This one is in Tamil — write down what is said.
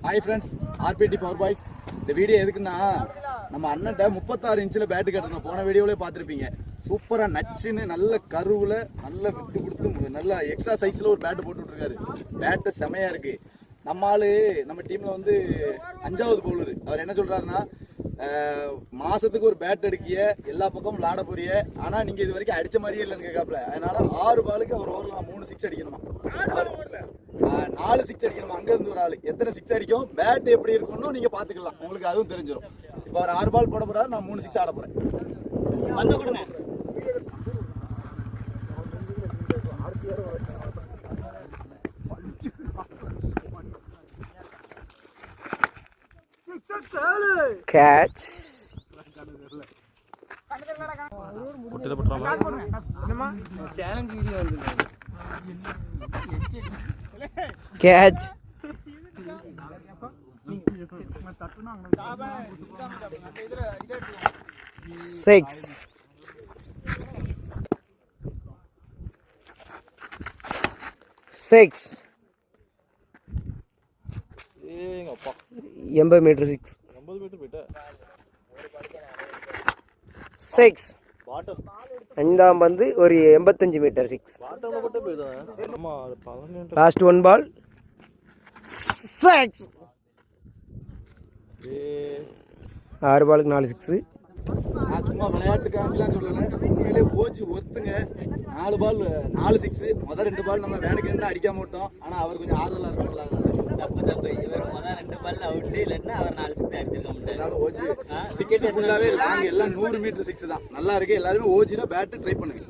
Hi friends, RPD power boys. இந்த வீடியோ எதுக்குன்னா, நம்ம அண்ணன்ட்ட 36 இன்ச்சில் பேட்டு கட்டணும். போன வீடியோவிலே பார்த்துருப்பீங்க. சூப்பராக நச்சுன்னு நல்ல கருவில் நல்ல வித்து கொடுத்து நல்ல எக்ஸ்ட்ரா சைஸில் ஒரு பேட்டு போட்டு விட்ருக்காரு. பேட்டு செமையாக இருக்குது. நம்ம ஆள் நம்ம டீமில் வந்து 5வது பவுலரு. அவர் என்ன சொல்கிறாருன்னா, மாதத்துக்கு ஒரு பேட் அடிக்கிய எல்லா பக்கமும் விளாட போறிய, ஆனால் நீங்கள் இது வரைக்கும் அடித்த மாதிரியே இல்லைன்னு கேட்காப்புல. அதனால 6 பாலுக்கு அவர் ஓரலாம் 3 6 அடிக்கணுமா, 4 6 அடிக்கணுமா. அங்கேருந்து ஒரு ஆள் எத்தனை 6 அடிக்கும், பேட் எப்படி இருக்குன்னு நீங்கள் பார்த்துக்கலாம். உங்களுக்கு அதுவும் தெரிஞ்சிடும். இப்போ அவர் 6 பால் போட போகிறாரு, நான் 3 6 ஆட போகிறேன். catch catch 6 6 80 மீட்டர் 6 6 ஐந்தாம் பந்து ஒரு 85 மீட்டர் 6. லாஸ்ட் 1 பால் 6. 6 பாலுக்கு 4 6. நான் சும்மா விளையாட்டுக்காகலாம் சொல்லலை, உண்மையிலே ஓச்சு ஒருத்துங்க. 4 பால் 4 6. முதல் 2 பால் நம்ம வேலைக்கு இருந்தால் அடிக்காம விட்டோம். ஆனால் அவர் கொஞ்சம் ஆறுதலாக இருக்கும்ல, தப்பு இவர் முதல் 2 பால் அவுட்டு, இல்லைன்னா அவர் 4 6 அடிச்சிருக்க முடியாது. ஓஜி 6 ஃபுல்லாகவே லாங் எல்லாம் 100 மீட்டர் 6 தான். நல்லா இருக்கு. எல்லாருமே ஓஜியில் பேட்டு ட்ரை பண்ணுங்க.